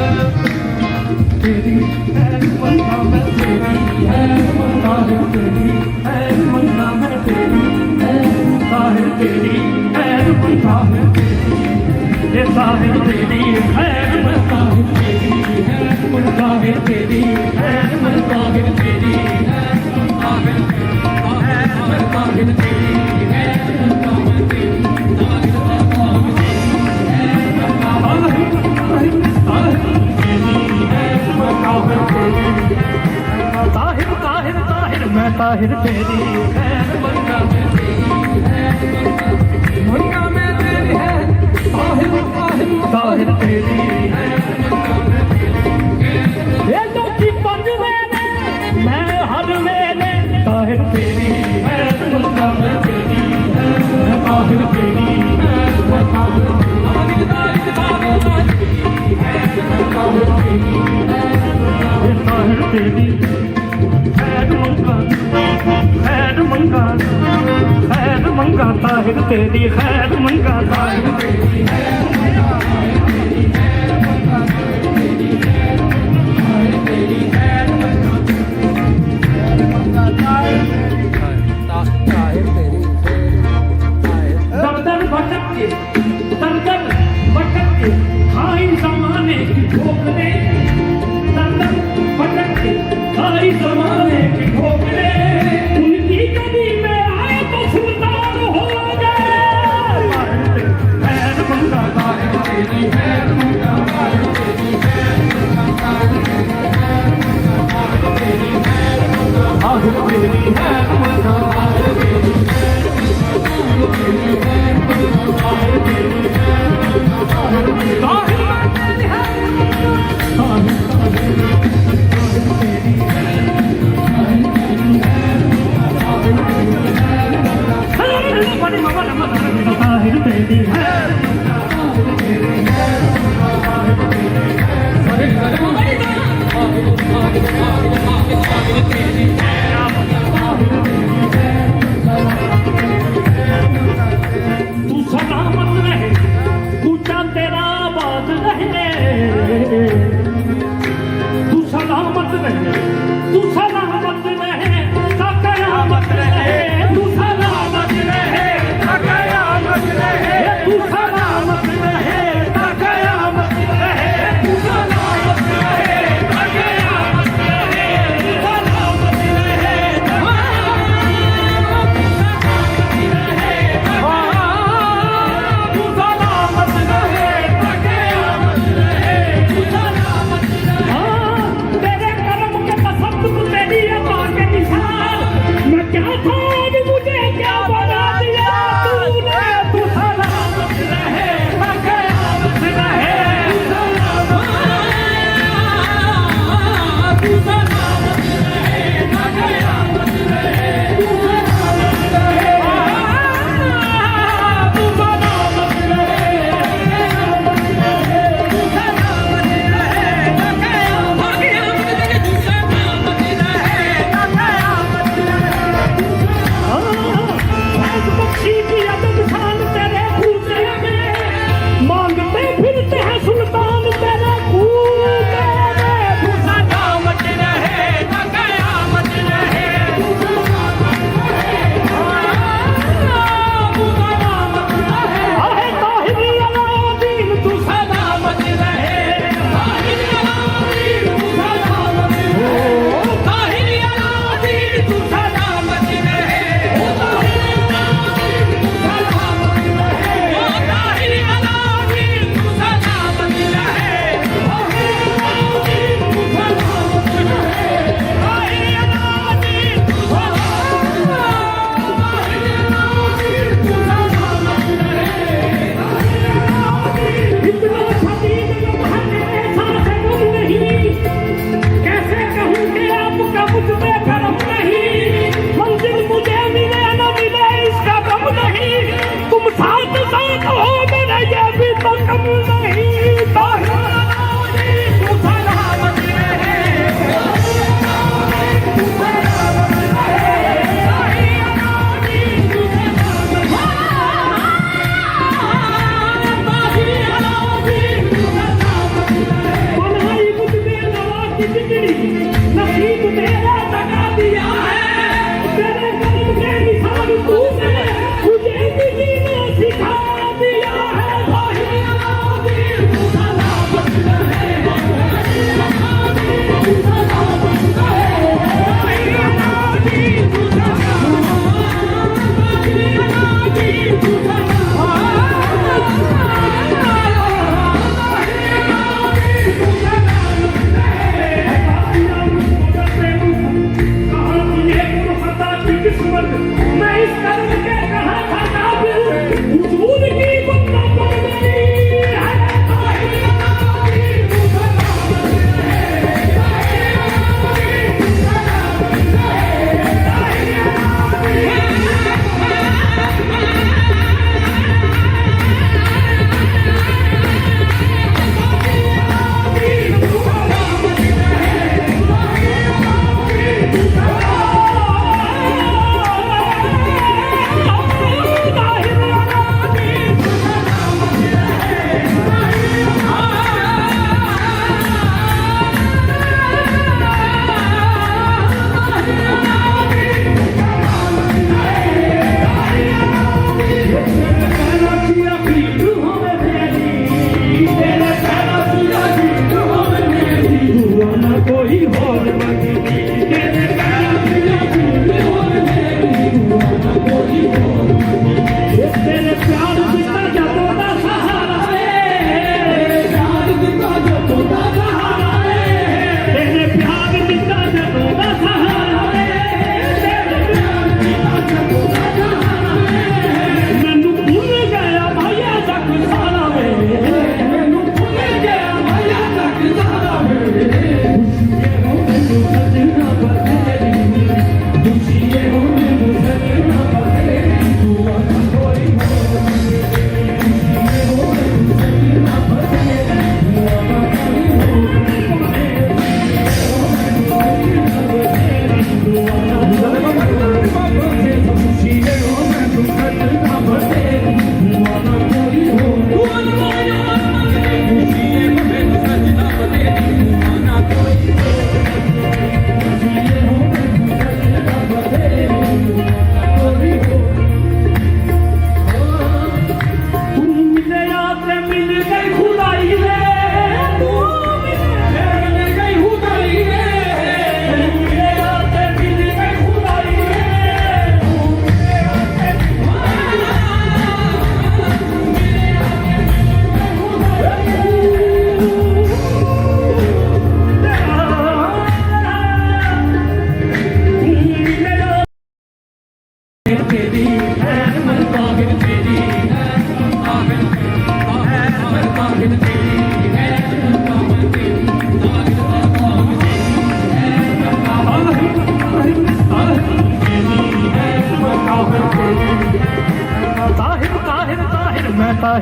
ताहिर तेरी है मंगा में तेरी है मंगा में तेरी है ताहिर ताहिर ताहिर तेरी है मंगा में तेरी ये तो की पंज वेले मैं हर वेले ताहिर तेरी है मंगा में तेरी है ताहिर तेरी है ताहिर तेरी खैर मंगा ताहिर तेरी खैर मंगा ताहिर तेरी दरदर भटक के खाई जमाने की ठोकरे दरदर भटक के खाई जमाने की ठोकरे उनकी कभी में आए तो सुल्तान हो गए खैर मंगा ताहिर तेरी खैर मंगा ताहिर तेरी खैर मंगा ताहिर तेरी खैर मंगा ताहिर तेरी खैर मंगा ताहिर तेरी तू सलामत रहे पूछा तेरा बात रहे तू सलामत रहे तू सलामत रहे कयामत रहे तू सलामत रहे कयामत रहे तू सलामत रहे कयामत रहे तू सलामत रहे कयामत रहे तू सलामत रहे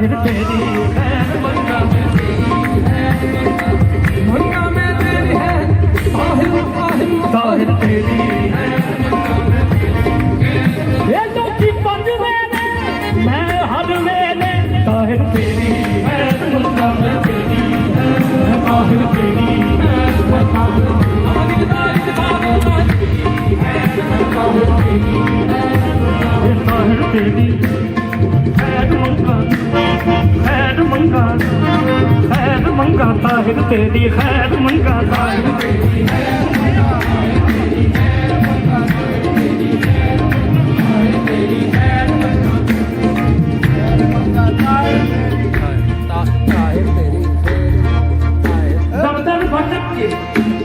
ताहिर तेरी खैर मंगा मैं मंगा मैं तेरी है ताहिर ताहिर ताहिर तेरी ये तो की पंज वेले मैं हर वेले ताहिर तेरी खैर मंगा मैं तेरी ताहिर तेरी ताहिर तेरी खैर मंगा ताहिर तेरी खैर मंगा ताहिर तेरी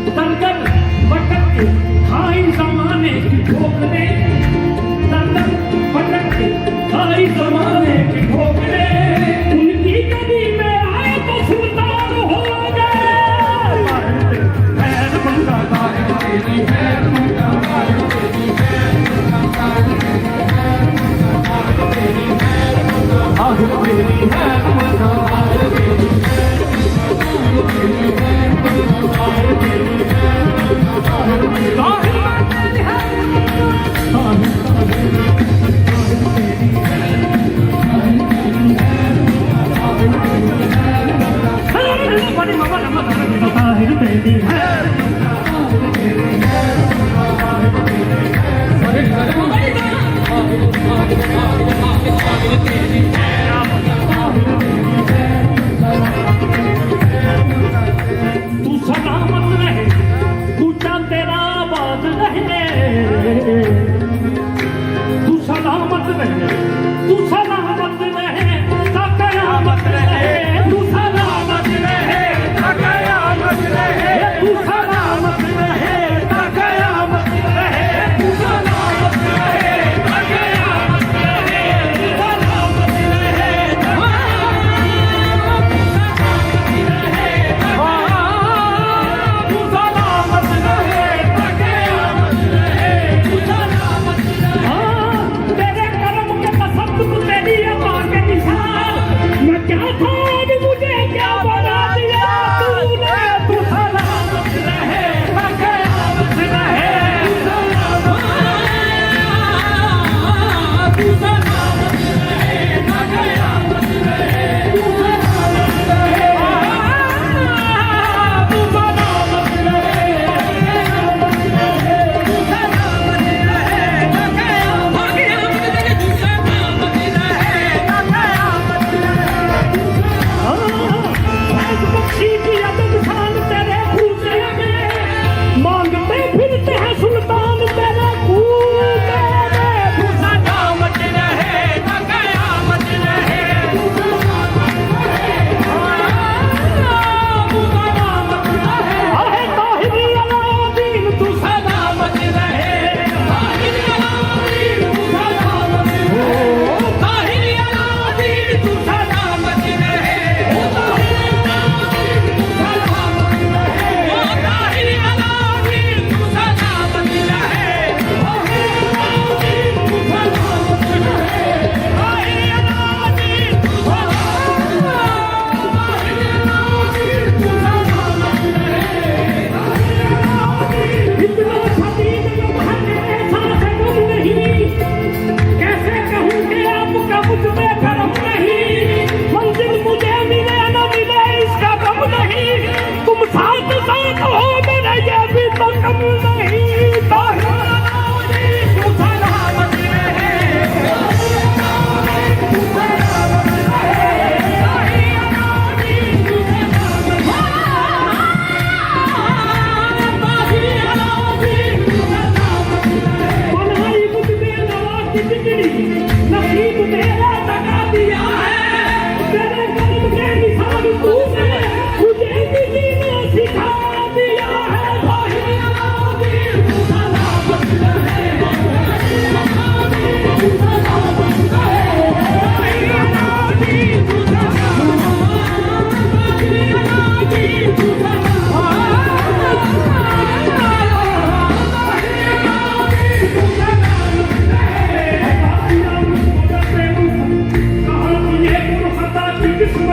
दर्दन भटक के हाय जमाने की ठोकरे दर्दन भटक के हाय जमाने की ठोकरे उनकी गली में आए तो सुल्तान हो गए खैर मंगा ताहिर तेरी खैर मंगा ताहिर तेरी खैर मंगा ताहिर तेरी खैर मंगा ताहिर तेरी खैर मंगा ताहिर तेरी तू सलामत रहे पूछा तेरा आबाद रहे तू सलामत रहे कयामत रहे तू सलामत रहे कयामत रहे तू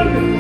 कर